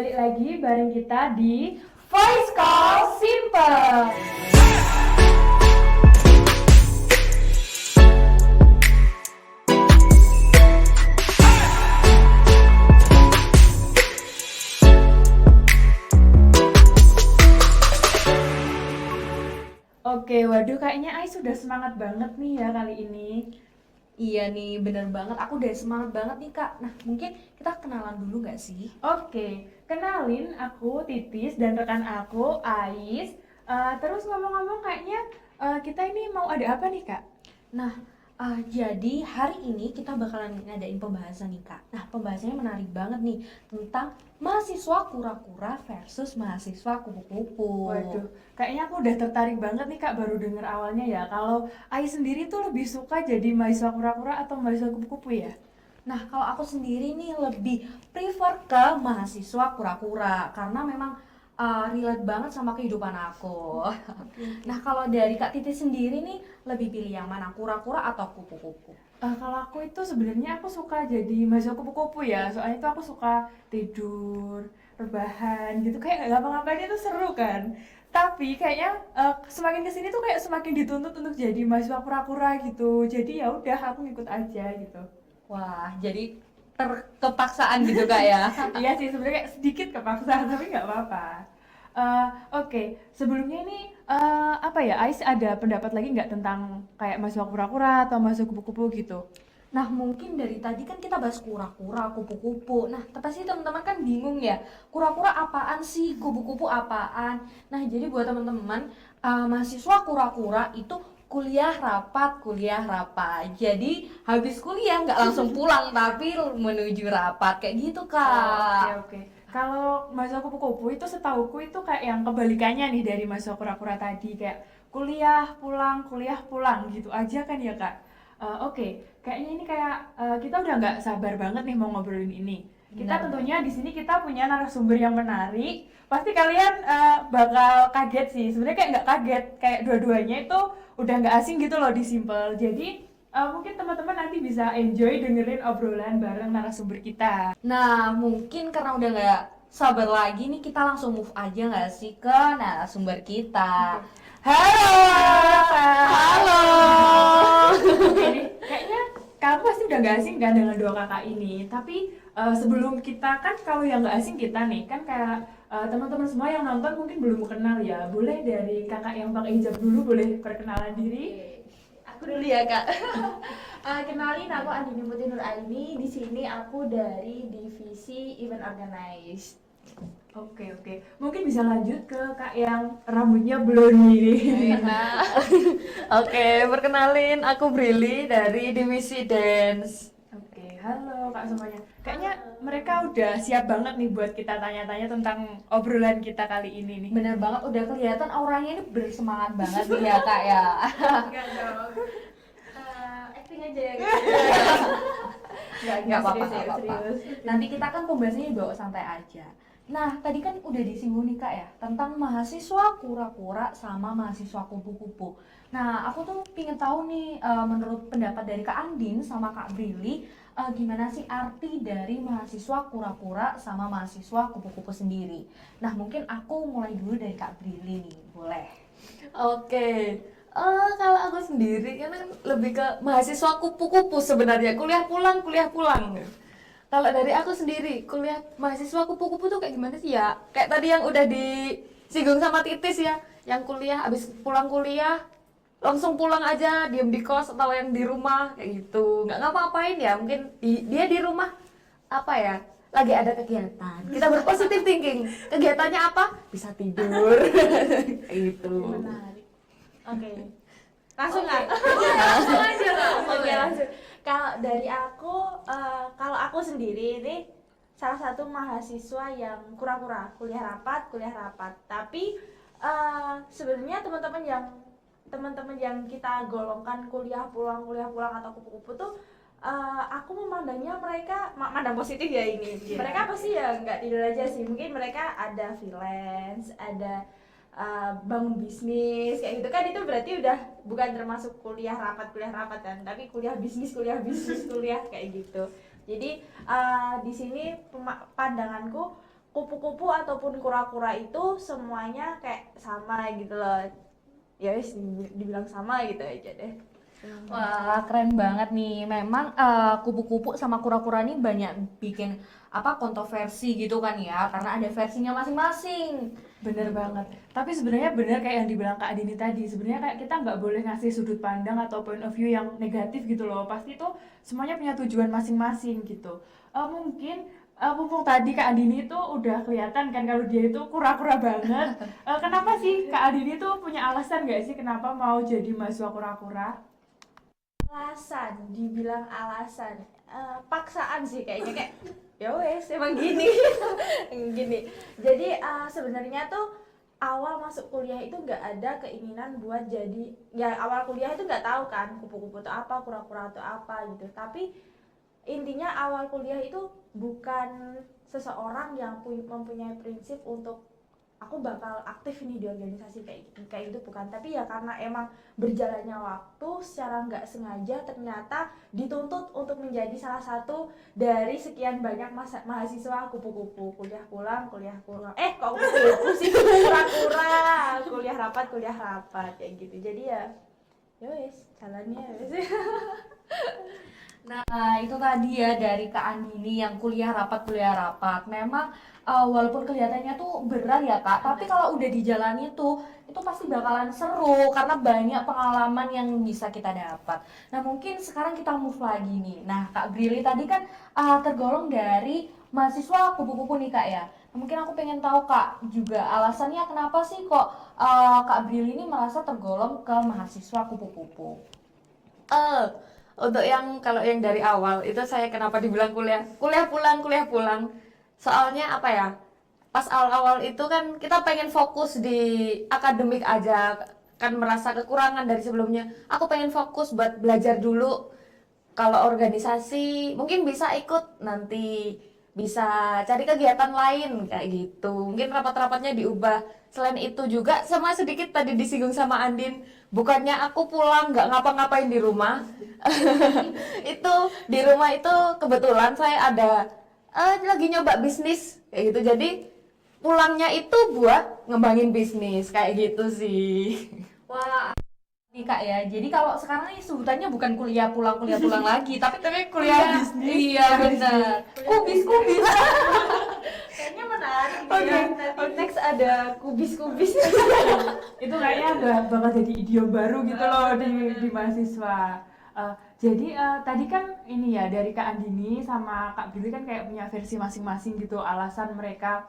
balik lagi bareng kita di Voice Call Simple. Oke, waduh kayaknya Ai sudah semangat banget nih ya kali ini. Iya nih, bener banget. Aku udah semangat banget nih, Kak. Nah, mungkin kita kenalan dulu nggak sih? Oke, kenalin aku Titis dan rekan aku Ais. Terus ngomong-ngomong kayaknya kita ini mau ada apa nih Kak? Nah, jadi hari ini kita bakalan ngadain pembahasan nih, Kak. Nah, pembahasannya menarik banget nih tentang mahasiswa kura-kura versus mahasiswa kupu-kupu. Waduh, kayaknya aku udah tertarik banget nih Kak baru denger awalnya ya. Kalau Ais sendiri tuh lebih suka jadi mahasiswa kura-kura atau mahasiswa kupu-kupu ya? Nah, kalau aku sendiri nih lebih prefer ke mahasiswa kura-kura karena memang relate banget sama kehidupan aku. Oke. Nah, kalau dari Kak Titi sendiri nih lebih pilih yang mana, kura-kura atau kupu-kupu? Kalau aku itu sebenarnya aku suka jadi mahasiswa kupu-kupu ya. Soalnya itu aku suka tidur, rebahan gitu kayak nggak ngapa-ngapain itu seru kan. Tapi kayaknya semakin kesini tuh kayak semakin dituntut untuk jadi mahasiswa kura-kura gitu. Jadi ya udah aku ngikut aja gitu. Wah, jadi terkepaksaan gitu Kak ya. Iya sih sebenarnya kayak sedikit kepaksa tapi nggak apa-apa. Oke, sebelumnya ini apa ya? Ais ada pendapat lagi nggak tentang kayak mahasiswa kura-kura atau mahasiswa kupu-kupu gitu? Nah, mungkin dari tadi kan kita bahas kura-kura, kupu-kupu. Nah, pasti teman-teman kan bingung ya, kura-kura apaan sih, kupu-kupu apaan? Nah, jadi buat teman-teman, mahasiswa kura-kura itu kuliah rapat, kuliah rapat. Jadi habis kuliah nggak langsung pulang, tapi menuju rapat kayak gitu, Oke, Kak. oke. Kalau mahasiswa kupu-kupu itu setauku itu kayak yang kebalikannya nih dari mahasiswa kura-kura tadi kayak kuliah pulang gitu aja kan ya Kak. Oke, kayaknya ini kayak kita udah nggak sabar banget nih mau ngobrolin ini. Kita Benar tentunya banget. di sini kita punya narasumber yang menarik. Pasti kalian bakal kaget sih. Sebenarnya kayak nggak kaget, kayak dua-duanya itu udah nggak asing gitu loh di Simple. Jadi mungkin teman-teman nanti bisa enjoy dengerin obrolan bareng narasumber kita. Nah, mungkin karena udah nggak sabar lagi nih, kita langsung move aja nggak sih ke narasumber kita. Oke. Halo Halo, Kak. halo. Oke nih, kayaknya kamu pasti udah gak asing kan dengan dua kakak ini. Tapi sebelum kita kan kalau yang gak asing kita nih kan kayak teman-teman semua yang nonton mungkin belum kenal ya. Boleh dari kakak yang pakai hijab dulu boleh perkenalan diri. Aku dulu ya kak. Kenalin aku Andini Putri Nur Aini. Di sini aku dari divisi event organize. Oke, oke. Mungkin bisa lanjut ke kak yang rambutnya blonde ini. Nah, oke, perkenalin aku Brili dari divisi dance. Oke, halo kak semuanya. Kayaknya mereka udah siap banget nih buat kita tanya-tanya tentang obrolan kita kali ini nih. Bener banget, udah kelihatan auranya ini bersemangat banget nih ya kak ya. Enggak dong. Acting aja ya. Nggak apa-apa, serius, nggak apa-apa. serius. Nanti kita kan pembahasannya dibawa santai aja. Nah, tadi kan udah disinggung nih kak ya, tentang mahasiswa kura-kura sama mahasiswa kupu-kupu. Nah, aku tuh pengen tahu nih, menurut pendapat dari Kak Andin sama Kak Brili, gimana sih arti dari mahasiswa kura-kura sama mahasiswa kupu-kupu sendiri. Nah, mungkin aku mulai dulu dari Kak Brili nih, boleh? Oke, kalau aku sendiri kan lebih ke mahasiswa kupu-kupu sebenarnya, kuliah pulang, kuliah pulang. Kalau dari aku sendiri, kuliah mahasiswa kupu-kupu tuh kayak gimana sih ya? Kayak tadi yang udah disinggung sama Titis ya, yang kuliah, abis pulang kuliah, langsung pulang aja, diem di kos atau yang di rumah, kayak gitu. Nggak ngapa-ngapain ya, mungkin dia di rumah, apa ya, lagi ada kegiatan. Kita berpositif thinking, kegiatannya apa? Bisa tidur, kayak gitu. Menarik. Oke. Langsung Oke. nggak? Langsung aja kak. Oke Boleh. langsung. Kalau dari aku, kalau aku sendiri ini salah satu mahasiswa yang kura-kura kuliah rapat. Tapi sebenarnya teman-teman yang kita golongkan kuliah pulang atau kupu-kupu tuh aku memandangnya mereka mandang positif ya ini. Iya. Mereka pasti ya nggak tidur aja sih. Mungkin mereka ada freelance, ada bangun bisnis kayak gitu kan, itu berarti udah bukan termasuk kuliah rapat kan, tapi kuliah bisnis kuliah kayak gitu. Jadi di sini pandanganku kupu-kupu ataupun kura-kura itu semuanya kayak sama gitu loh. Ya wis dibilang sama gitu aja deh. Wah, keren banget nih. Memang kupu-kupu sama kura-kura ini banyak bikin kontroversi gitu kan ya, karena ada versinya masing-masing. Bener banget. Tapi sebenarnya bener kayak yang dibilang Kak Adini tadi. Sebenarnya kayak kita nggak boleh ngasih sudut pandang atau point of view yang negatif gitu loh. Pasti itu semuanya punya tujuan masing-masing gitu. Mungkin mumpung tadi Kak Adini itu udah kelihatan kan kalau dia itu kura-kura banget. Kenapa sih Kak Adini tuh punya alasan nggak sih kenapa mau jadi mahasiswa kura-kura? Alasan, dibilang alasan, paksaan sih kayaknya, kayak ya wes emang gini gini. Jadi sebenarnya tuh awal masuk kuliah itu nggak ada keinginan buat jadi, ya awal kuliah itu nggak tahu kan kupu-kupu itu apa, kura-kura itu apa gitu. Tapi intinya awal kuliah itu bukan seseorang yang mempunyai prinsip untuk aku bakal aktif nih di organisasi kayak gitu bukan, tapi ya karena emang berjalannya waktu secara nggak sengaja ternyata dituntut untuk menjadi salah satu dari sekian banyak mahasiswa kupu-kupu, kuliah pulang kok kupu-kupu sih, kura-kura, kuliah rapat kayak gitu. Jadi ya wes jalannya wes. Nah, itu tadi ya dari Kak Andini yang kuliah rapat. Memang walaupun kelihatannya tuh berat ya Kak, tapi kalau udah dijalani tuh itu pasti bakalan seru karena banyak pengalaman yang bisa kita dapat. Nah, mungkin sekarang kita move lagi nih. Nah, Kak Brili tadi kan tergolong dari mahasiswa kupu-kupu nih Kak ya. Nah, mungkin aku pengen tahu Kak juga alasannya kenapa sih kok Kak Brili ini merasa tergolong ke mahasiswa kupu-kupu. Eh, untuk yang kalau yang dari awal itu saya kenapa dibilang kuliah pulang. Soalnya apa ya? Pas awal-awal itu kan kita pengen fokus di akademik aja, kan merasa kekurangan dari sebelumnya. Aku pengen fokus buat belajar dulu. Kalau organisasi mungkin bisa ikut nanti, bisa cari kegiatan lain kayak gitu. Mungkin rapat-rapatnya diubah. Selain itu juga sama sedikit tadi disinggung sama Andin, bukannya aku pulang nggak ngapa-ngapain di rumah. Itu di rumah itu kebetulan saya ada lagi nyoba bisnis kayak gitu. Jadi pulangnya itu buat ngembangin bisnis kayak gitu sih. Wah, nih Kak ya. Jadi kalau sekarang ini sebutannya bukan kuliah pulang lagi, tapi Kuliah bisnis. Iya benar. Kubis. Kayaknya menarik Oke, ya. Nanti next ada kubis-kubis. Itu kayaknya bakal jadi idiom baru gitu loh di mahasiswa. Jadi tadi kan ini ya dari Kak Andini sama Kak Billy kan kayak punya versi masing-masing gitu alasan mereka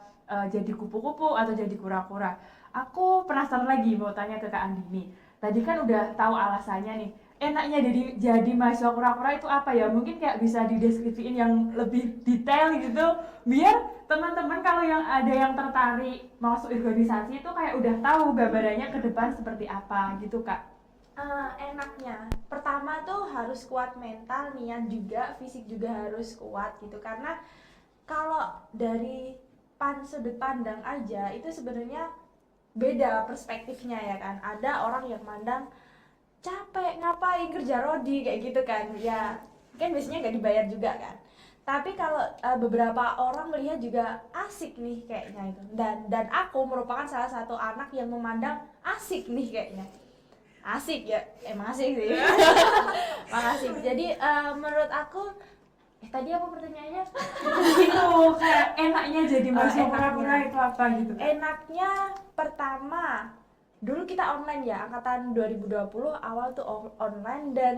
jadi kupu-kupu atau jadi kura-kura. Aku penasaran lagi mau tanya ke Kak Andini. Tadi kan udah tahu alasannya nih. Enaknya jadi mahasiswa kura-kura itu apa ya? Mungkin kayak bisa dideskripsiin yang lebih detail gitu, biar teman-teman kalau yang ada yang tertarik masuk organisasi itu kayak udah tahu gambarannya ke depan seperti apa gitu Kak. Enaknya pertama tuh harus kuat mental, niat juga, fisik juga harus kuat gitu. Karena kalau dari sudut pandang aja itu sebenarnya beda perspektifnya ya kan. Ada orang yang mandang capek ngapain kerja rodi kayak gitu kan, ya kan biasanya nggak dibayar juga kan. Tapi kalau beberapa orang melihat juga asik nih kayaknya itu, dan aku merupakan salah satu anak yang memandang asik nih kayaknya. Asik ya, emang asik sih. Emang asik. Jadi menurut aku tadi apa pertanyaannya? Gitu, kayak enaknya jadi mahasiswa enaknya. kura-kura itu apa gitu Kak? Enaknya pertama, dulu kita online ya, angkatan 2020 awal tuh online dan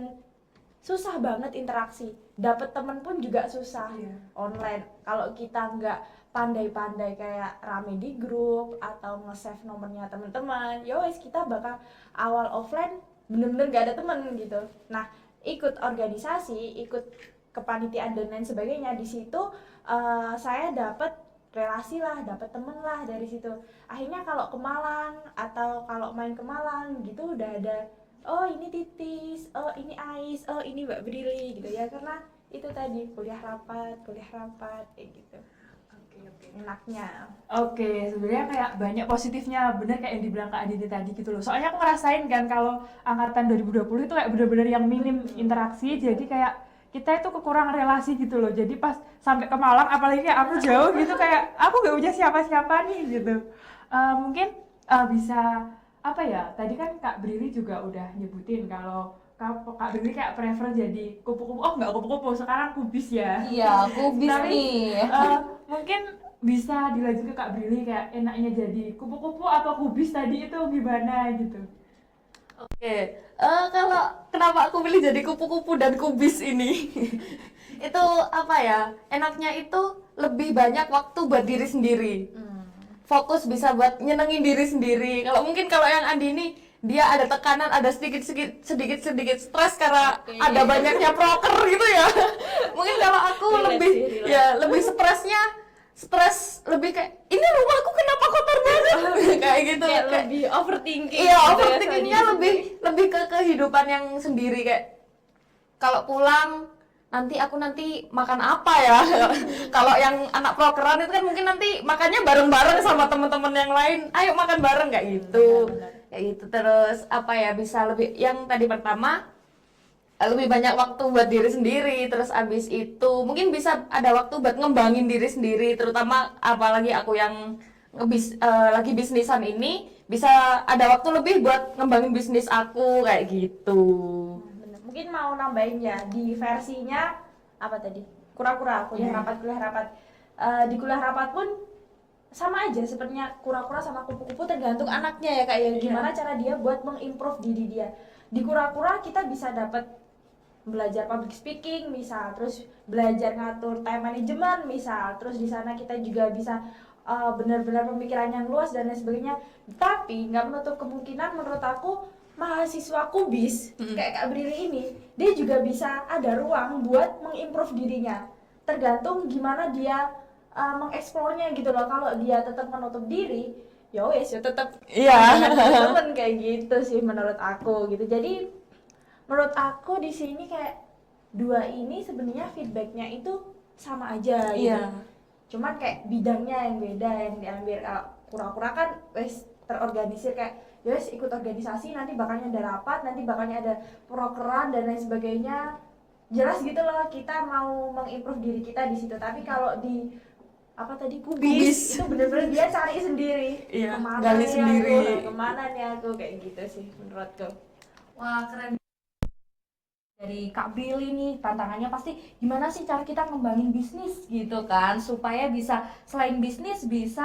susah banget interaksi. Dapet temen pun juga susah online. Kalau kita nggak pandai-pandai kayak rame di grup atau nge-save nomornya teman-teman, ya wes kita bakal awal offline bener-bener nggak ada temen gitu. Nah, ikut organisasi, ikut kepanitiaan dan lain sebagainya, di situ saya dapat relasi lah, dapat temen lah dari situ. Akhirnya kalau ke Malang atau kalau main ke Malang gitu udah ada, oh ini Titis, oh ini Ais, oh ini Mbak Brili gitu ya, karena itu tadi kuliah rapat kayak gitu. Enaknya. Oke, sebenarnya kayak banyak positifnya, bener kayak yang dibilang Kak Aditi tadi gitu loh. Soalnya aku ngerasain kan kalau angkatan 2020 itu kayak bener-bener yang minim interaksi, jadi kayak kita itu kekurangan relasi gitu loh. Jadi pas sampai ke Malang, apalagi kayak aku jauh gitu, kayak aku gak punya siapa-siapa nih gitu. Mungkin bisa apa ya? Tadi kan Kak Brili juga udah nyebutin kalau Kak Brili kayak prefer jadi kupu-kupu. Oh nggak kupu-kupu, sekarang kubis ya. Iya, kubis Tapi nih. mungkin bisa dilanjut ke Kak Brili, kayak enaknya jadi kupu-kupu atau kubis tadi itu gimana gitu. Oke, kalau kenapa aku pilih jadi kupu-kupu dan kubis ini? Itu apa ya? Enaknya itu lebih banyak waktu buat diri sendiri. Fokus bisa buat nyenengin diri sendiri. Kalau yang Andi ini dia ada tekanan, ada sedikit stres karena ada banyaknya proker gitu ya. Mungkin kalau aku lebih stres lebih kayak ini rumahku kenapa kotor banget kayak gitu. Kayak Kayak lebih overthinking iya, gitu ya, overthinkingnya sama diri lebih ke kehidupan yang sendiri, kayak kalau pulang nanti makan apa ya. Kalau yang anak prokeran itu kan mungkin nanti makannya bareng-bareng sama teman-teman yang lain, ayo makan bareng kayak gitu. Kayak gitu. Terus apa ya, bisa lebih yang tadi pertama lebih banyak waktu buat diri sendiri. Terus abis itu mungkin bisa ada waktu buat ngembangin diri sendiri, terutama apalagi aku yang lagi bisnisan ini, bisa ada waktu lebih buat ngembangin bisnis aku kayak gitu. Bener. Mungkin mau nambahin ya di versinya apa tadi? Kura-kura, kuliah rapat. Di kuliah rapat pun sama aja sepertinya kura-kura sama kupu-kupu, tergantung anaknya ya Kak ya. Gimana cara dia buat mengimprove diri dia. Di kura-kura kita bisa dapat belajar public speaking misal, terus belajar ngatur time management misal, terus di sana kita juga bisa benar-benar pemikiran yang luas dan lain sebagainya. Tapi nggak menutup kemungkinan menurut aku mahasiswa kubis kayak Kak Brili ini, dia juga bisa ada ruang buat mengimprove dirinya, tergantung gimana dia mengeksplornya gitu loh. Kalau dia tetap menutup diri, ya wes ya tetap teman kayak gitu sih menurut aku gitu. Jadi menurut aku di sini kayak dua ini sebenarnya feedbacknya itu sama aja gitu. Iya. Cuman kayak bidangnya yang beda yang diambil. Kura-kura kan wes terorganisir, kayak ya wes ikut organisasi, nanti bakalnya ada rapat, nanti bakalnya ada prokeran dan lain sebagainya. Jelas gitu loh kita mau mengimprove diri kita di situ. Tapi kalau di apa tadi kubis itu bener-bener dia cari sendiri. Iya, Kemana gali nih sendiri. aku, kemana nih aku, kayak gitu sih menurutku. Wah, keren. Dari Kak Brili nih, tantangannya pasti gimana sih cara kita ngembangin bisnis gitu kan, supaya bisa selain bisnis bisa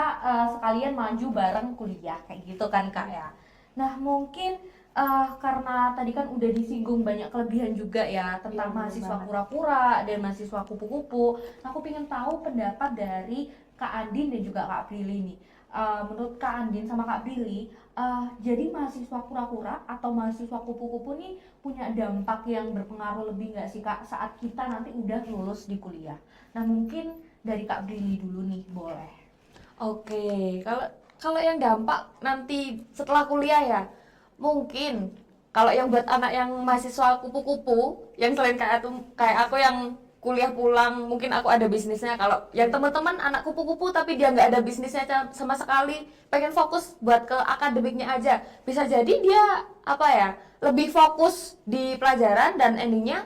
sekalian maju bareng kuliah kayak gitu kan Kak ya. Nah mungkin karena tadi kan udah disinggung banyak kelebihan juga ya tentang Iya, bener mahasiswa banget. kura-kura dan mahasiswa kupu-kupu. Nah, aku pengen tahu pendapat dari Kak Andin dan juga Kak Brili nih. Menurut Kak Andin sama Kak Brili, jadi mahasiswa kura-kura atau mahasiswa kupu-kupu nih punya dampak yang berpengaruh lebih nggak sih Kak saat kita nanti udah lulus di kuliah? Nah mungkin dari Kak Brili dulu nih, boleh. Oke, kalau kalau yang dampak nanti setelah kuliah ya, mungkin kalau yang buat anak yang mahasiswa kupu-kupu, yang selain kayak aku yang kuliah pulang, mungkin aku ada bisnisnya. Kalau yang teman-teman anak kupu-kupu tapi dia nggak ada bisnisnya sama sekali, pengen fokus buat ke akademiknya aja, bisa jadi dia apa ya, lebih fokus di pelajaran dan endingnya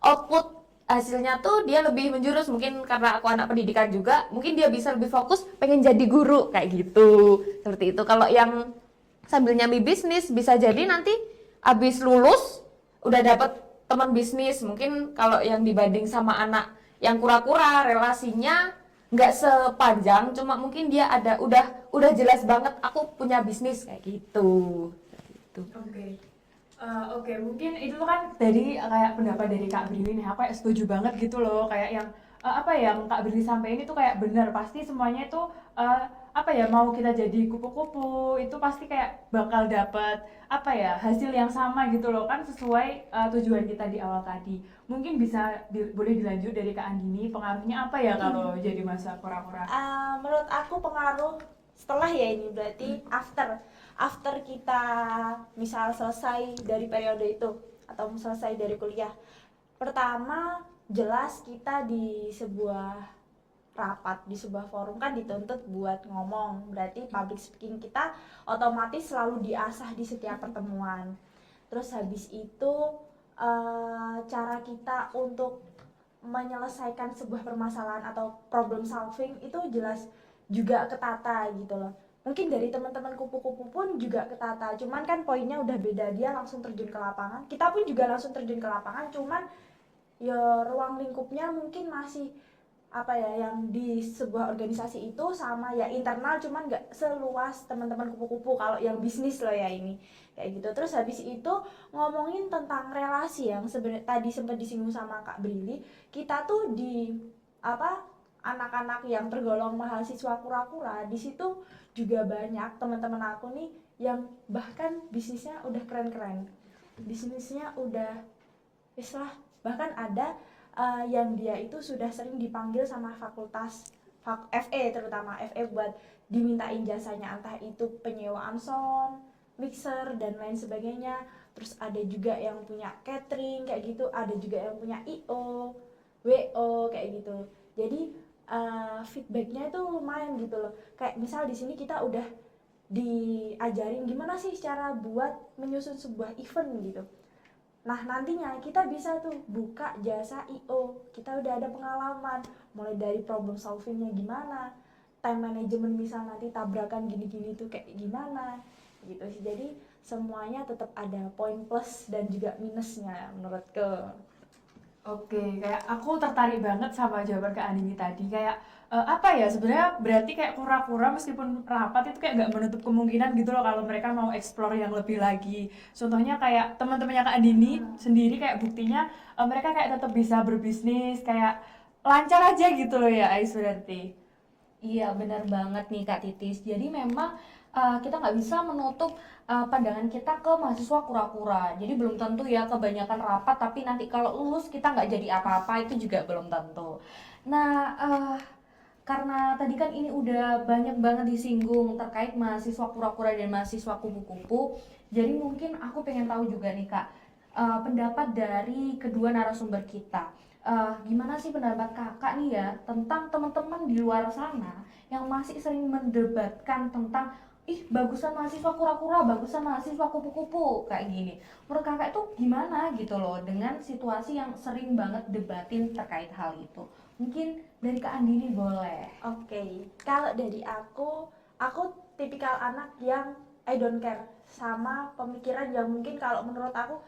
output hasilnya tuh dia lebih menjurus. Mungkin karena aku anak pendidikan juga, mungkin dia bisa lebih fokus pengen jadi guru kayak gitu, seperti itu. Kalau yang sambil nyambi bisnis, bisa jadi nanti abis lulus udah dapet teman bisnis. Mungkin kalau yang dibanding sama anak yang kura-kura, relasinya nggak sepanjang, cuma mungkin dia ada udah jelas banget aku punya bisnis kayak gitu. Oke. Oke, mungkin itu tuh kan tadi kayak pendapat dari Kak Brili nih, aku kayak setuju banget gitu loh, kayak yang apa ya, yang Kak Brili sampaikan itu kayak benar, pasti semuanya itu apa ya, mau kita jadi kupu-kupu itu pasti kayak bakal dapet apa ya, hasil yang sama gitu loh kan, sesuai tujuan kita di awal tadi. Mungkin bisa boleh dilanjut dari Kak Andini, pengaruhnya apa ya kalau jadi masa kura-kura? Menurut aku pengaruh setelah ya ini berarti after kita misal selesai dari periode itu atau selesai dari kuliah. Pertama jelas kita di sebuah rapat, di sebuah forum kan dituntut buat ngomong, berarti public speaking kita otomatis selalu diasah di setiap pertemuan. Terus habis itu cara kita untuk menyelesaikan sebuah permasalahan atau problem solving itu jelas juga ketata gitu loh. Mungkin dari teman-teman kupu-kupu pun juga ketata, cuman kan poinnya udah beda, dia langsung terjun ke lapangan, kita pun juga langsung terjun ke lapangan, cuman ya ruang lingkupnya mungkin masih apa ya, yang di sebuah organisasi itu sama ya internal, cuman nggak seluas teman-teman kupu-kupu kalau yang bisnis loh ya ini kayak gitu. Terus habis itu ngomongin tentang relasi yang sebenarnya tadi sempat disinggung sama Kak Brili, kita tuh di apa, anak-anak yang tergolong mahasiswa kura-kura di situ juga banyak teman-teman aku nih yang bahkan bisnisnya udah keren-keren, bisnisnya udah istilah, bahkan ada yang dia itu sudah sering dipanggil sama fakultas FE, terutama FE buat dimintain jasanya, entah itu penyewaan sound, mixer dan lain sebagainya. Terus ada juga yang punya catering kayak gitu, ada juga yang punya IO, WO kayak gitu. Jadi feedbacknya itu lumayan gitu loh. Kayak misal di sini kita udah diajarin gimana sih cara buat menyusun sebuah event gitu. Nah nantinya kita bisa tuh buka jasa IO, kita udah ada pengalaman mulai dari problem solvingnya gimana, time management misal nanti tabrakan gini-gini tuh kayak gimana gitu sih. Jadi semuanya tetap ada poin plus dan juga minusnya menurutku. Oke, kayak aku tertarik banget sama jawaban Kak Andini tadi. Kayak apa ya, sebenarnya berarti kayak kura-kura meskipun rapat itu kayak nggak menutup kemungkinan gitu loh kalau mereka mau explore yang lebih lagi. Contohnya kayak teman-temannya Kak Andini sendiri, kayak buktinya mereka kayak tetap bisa berbisnis, kayak lancar aja gitu loh ya Ais berarti. Iya benar banget nih Kak Titis. Jadi memang kita nggak bisa menutup pandangan kita ke mahasiswa kura-kura. Jadi belum tentu ya kebanyakan rapat, tapi nanti kalau lulus kita nggak jadi apa-apa, itu juga belum tentu. Nah, karena tadi kan ini udah banyak banget disinggung terkait mahasiswa kura-kura dan mahasiswa kupu-kupu. Jadi mungkin aku pengen tahu juga nih Kak, pendapat dari kedua narasumber kita. Gimana sih pendapat kakak nih ya tentang teman-teman di luar sana yang masih sering mendebatkan tentang bagusan mahasiswa kura-kura, bagusan mahasiswa kupu-kupu kayak gini. Menurut kakak itu gimana gitu loh dengan situasi yang sering banget debatin terkait hal itu? Mungkin dari Kak Andini boleh. Oke, kalau dari aku tipikal anak yang I don't care sama pemikiran yang mungkin kalau menurut aku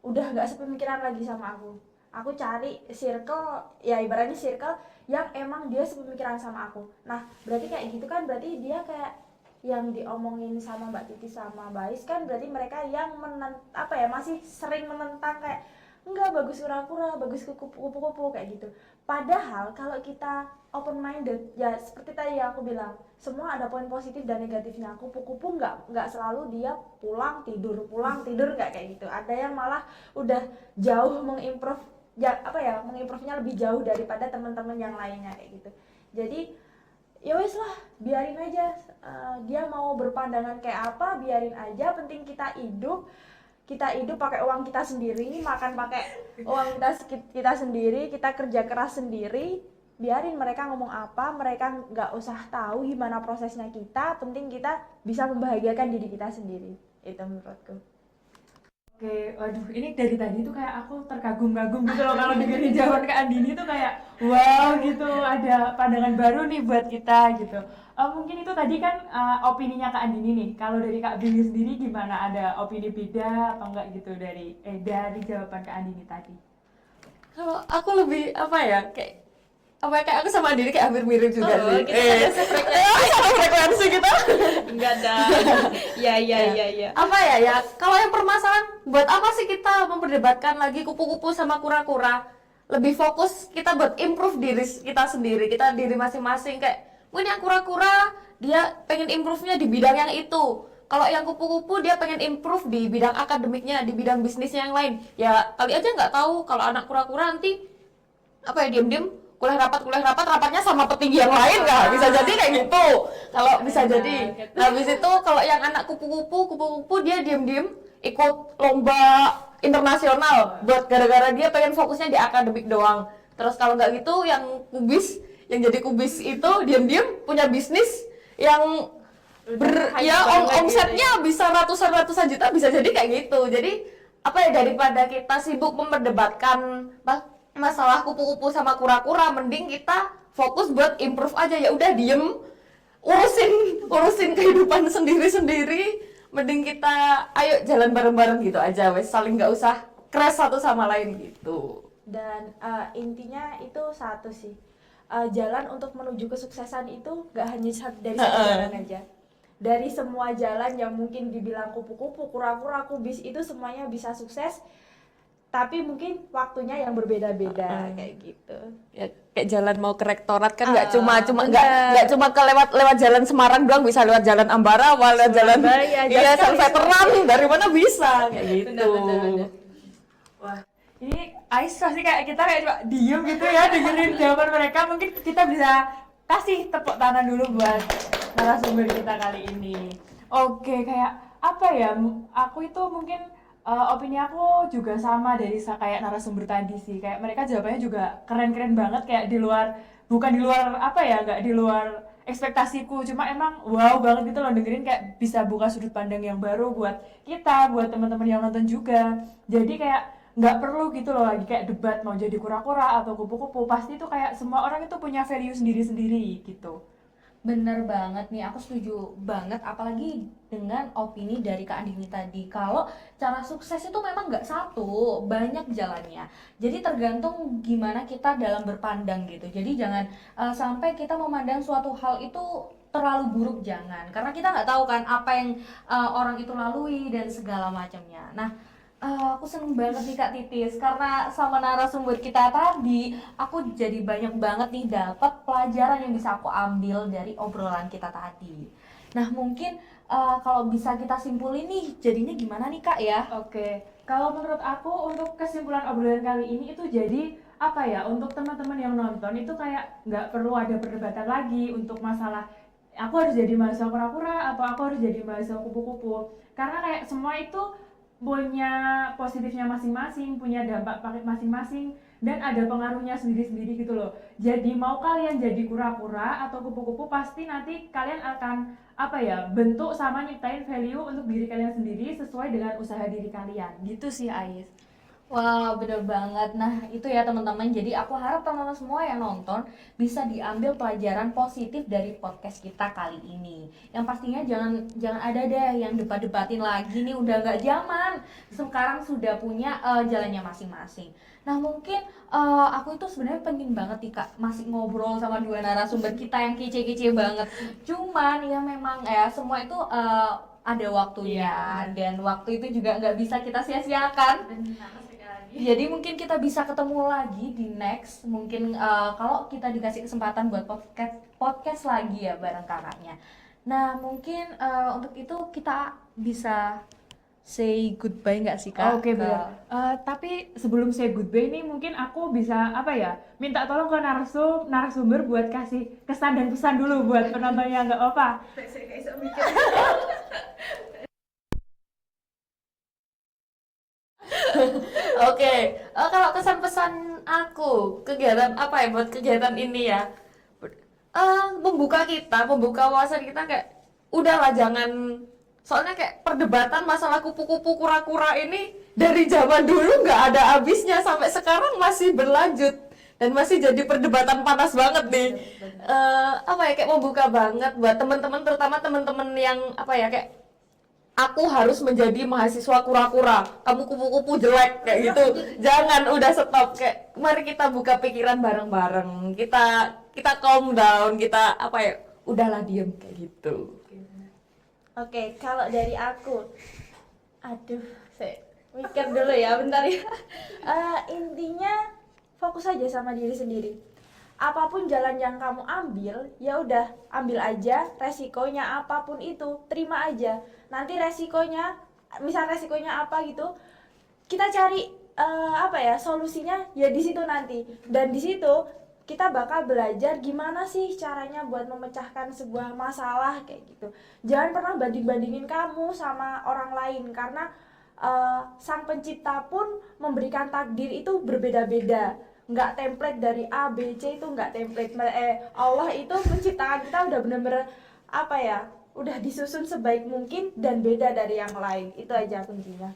udah nggak sepemikiran lagi sama aku. Aku cari circle, ya ibaratnya circle yang emang dia sepemikiran sama aku. Nah, berarti kayak gitu kan, berarti dia kayak yang diomongin sama Mbak Titi sama Mbak Ais kan berarti mereka yang masih sering menentang kayak enggak, bagus kura-kura, bagus kupu-kupu kayak gitu. Padahal kalau kita open minded ya seperti tadi yang aku bilang, semua ada poin positif dan negatifnya. Kupu-kupu nggak selalu dia pulang tidur nggak kayak gitu. Ada yang malah udah jauh mengimprove mengimprove-nya lebih jauh daripada teman-teman yang lainnya kayak gitu. Jadi ya wes lah, biarin aja dia mau berpandangan kayak apa, biarin aja, penting kita hidup pakai uang kita sendiri, makan pakai uang kita sendiri, kita kerja keras sendiri. Biarin mereka ngomong apa, mereka nggak usah tahu gimana prosesnya kita, penting kita bisa membahagiakan diri kita sendiri. Itu menurutku. Oke, waduh, ini dari tadi tuh kayak aku terkagum-kagum gitu loh kalau dengerin jawaban Kak Andini tuh kayak wow gitu, ada pandangan baru nih buat kita gitu. Mungkin itu tadi kan opininya Kak Andini nih. Kalau dari Kak Billy sendiri gimana? Ada opini beda atau enggak gitu dari jawaban Kak Andini tadi? Kalau aku lebih kayak aku sama Andini kayak hampir mirip juga sih. Sama frekuensi kita. Enggak ada. Ya. Apa ya, kalau yang permasalahan buat apa sih kita memperdebatkan lagi kupu-kupu sama kura-kura? Lebih fokus kita buat improve diri kita sendiri, kita diri masing-masing. Kayak mungkin yang kura-kura dia pengen improve-nya di bidang yang itu, kalau yang kupu-kupu dia pengen improve di bidang akademiknya, di bidang bisnisnya yang lain. Ya kali aja nggak tahu kalau anak kura-kura nanti diam-diam kuliah rapat rapatnya sama petinggi yang lain, nggak bisa jadi kayak gitu. Kalau bisa jadi. Nah habis itu kalau yang anak kupu-kupu dia diem-diem ikut lomba internasional buat gara-gara dia pengen fokusnya di akademik doang. Terus kalau nggak gitu yang jadi kubis itu diem-diem punya bisnis yang omsetnya bisa ratusan juta, bisa jadi kayak gitu. Jadi daripada kita sibuk memperdebatkan masalah kupu-kupu sama kura-kura, mending kita fokus buat improve aja. Ya udah diem, urusin kehidupan sendiri-sendiri, mending kita ayo jalan bareng-bareng gitu aja wes, saling nggak usah crash satu sama lain gitu. Dan intinya itu satu sih, jalan untuk menuju kesuksesan itu gak hanya dari satu jalan aja. Dari semua jalan yang mungkin dibilang kupu-kupu, kura-kura, kubis itu semuanya bisa sukses, tapi mungkin waktunya yang berbeda-beda kayak gitu. Ya kayak jalan mau ke rektorat kan nggak nggak cuma ke lewat jalan Semarang doang, bisa lewat jalan Ambarawa, lewat jalan San Veteran, dari mana bisa kayak gitu. Bener. Wah, ini Ais pasti kayak kita kayak cuma diem gitu ya dengerin jawaban mereka. Mungkin kita bisa kasih tepuk tangan dulu buat narasumber kita kali ini. Oke, kayak apa ya? Aku itu mungkin opini aku juga sama dari kayak narasumber tadi sih. Kayak mereka jawabannya juga keren-keren banget, kayak di luar, bukan di luar apa ya, nggak di luar ekspektasiku. Cuma emang wow banget gitu loh dengerin, kayak bisa buka sudut pandang yang baru buat kita, buat teman-teman yang nonton juga. Jadi kayak nggak perlu gitu loh lagi kayak debat mau jadi kura-kura atau kupu-kupu, pasti tuh kayak semua orang itu punya value sendiri-sendiri gitu. Bener banget nih, aku setuju banget, apalagi dengan opini dari Kak Andini tadi. Kalau cara sukses itu memang nggak satu, banyak jalannya. Jadi tergantung gimana kita dalam berpandang gitu. Jadi jangan sampai kita memandang suatu hal itu terlalu buruk, jangan. Karena kita nggak tahu kan apa yang orang itu lalui dan segala macamnya. Nah, aku seneng banget nih Kak Titis, karena sama narasumber kita tadi aku jadi banyak banget nih dapat pelajaran yang bisa aku ambil dari obrolan kita tadi. Nah mungkin kalau bisa kita simpulin nih jadinya gimana nih Kak ya? Oke, kalau menurut aku untuk kesimpulan obrolan kali ini itu jadi apa ya, untuk teman-teman yang nonton itu kayak nggak perlu ada perdebatan lagi untuk masalah aku harus jadi mahasiswa kura-kura atau aku harus jadi mahasiswa kupu-kupu, karena kayak semua itu punya positifnya masing-masing, punya dampak masing-masing, dan ada pengaruhnya sendiri-sendiri gitu loh. Jadi mau kalian jadi kura-kura atau kupu-kupu, pasti nanti kalian akan apa ya, bentuk sama nyiptain value untuk diri kalian sendiri sesuai dengan usaha diri kalian. Gitu sih Ais. Wah, bener banget. Nah, itu ya teman-teman. Jadi aku harap teman-teman semua yang nonton bisa diambil pelajaran positif dari podcast kita kali ini. Yang pastinya jangan ada deh yang debat-debatin lagi nih, udah nggak zaman. Sekarang sudah punya jalannya masing-masing. Nah, mungkin aku itu sebenarnya pengen banget nih Kak masih ngobrol sama dua narasumber kita yang kece-kece banget. Cuman ya memang ya semua itu ada waktunya, dan waktu itu juga nggak bisa kita sia-siakan. Jadi mungkin kita bisa ketemu lagi di next, mungkin kalau kita dikasih kesempatan buat podcast lagi ya bareng kakaknya. Nah mungkin untuk itu kita bisa say goodbye nggak sih Kak? Oke, benar. Tapi sebelum saya goodbye nih, mungkin aku bisa apa ya, minta tolong ke narasumber buat kasih kesan dan pesan dulu buat penontonnya, nggak apa? Oke, kalau kesan pesan aku kegiatan apa ya buat kegiatan ini ya, membuka wawasan kita, kayak udahlah jangan, soalnya kayak perdebatan masalah kupu-kupu kura-kura ini dari zaman dulu nggak ada habisnya sampai sekarang masih berlanjut dan masih jadi perdebatan panas banget nih. Apa ya, kayak membuka banget buat teman-teman, terutama teman-teman yang apa ya, kayak aku harus menjadi mahasiswa kura-kura, kamu kupu-kupu jelek kayak gitu. Jangan, udah stop. Kayak mari kita buka pikiran bareng-bareng. Kita calm down, kita apa ya, udahlah diem kayak gitu. Oke, kalau dari aku, aduh, saya mikir dulu ya, bentar ya. Intinya fokus aja sama diri sendiri. Apapun jalan yang kamu ambil, ya udah ambil aja, resikonya apapun itu terima aja. Nanti resikonya, misal resikonya apa gitu, kita cari apa ya, solusinya ya di situ nanti. Dan di situ kita bakal belajar gimana sih caranya buat memecahkan sebuah masalah kayak gitu. Jangan pernah banding-bandingin kamu sama orang lain, karena sang pencipta pun memberikan takdir itu berbeda-beda. Nggak template dari A, B, C, itu nggak template. Allah itu menciptakan kita udah bener-bener apa ya, udah disusun sebaik mungkin dan beda dari yang lain. Itu aja kuncinya.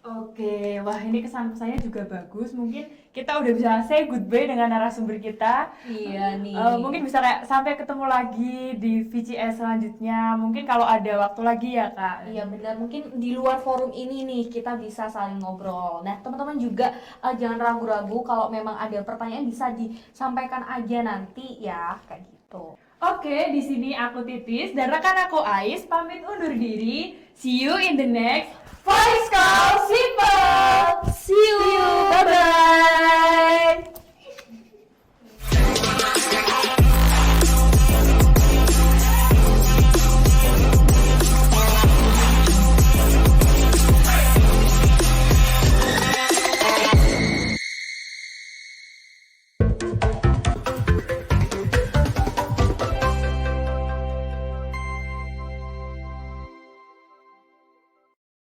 Oke, wah ini kesan-pesannya juga bagus. Mungkin kita udah bisa say goodbye dengan narasumber kita. Iya nih. Mungkin bisa kayak sampai ketemu lagi di VCS selanjutnya. Mungkin kalau ada waktu lagi ya Kak. Iya benar, mungkin di luar forum ini nih kita bisa saling ngobrol. Nah teman-teman juga jangan ragu-ragu kalau memang ada pertanyaan bisa disampaikan aja nanti ya kayak gitu. Oke, di sini aku Titis dan rekan aku Ais pamit undur diri. See you in the next Voice Call Simple. See you, bye bye.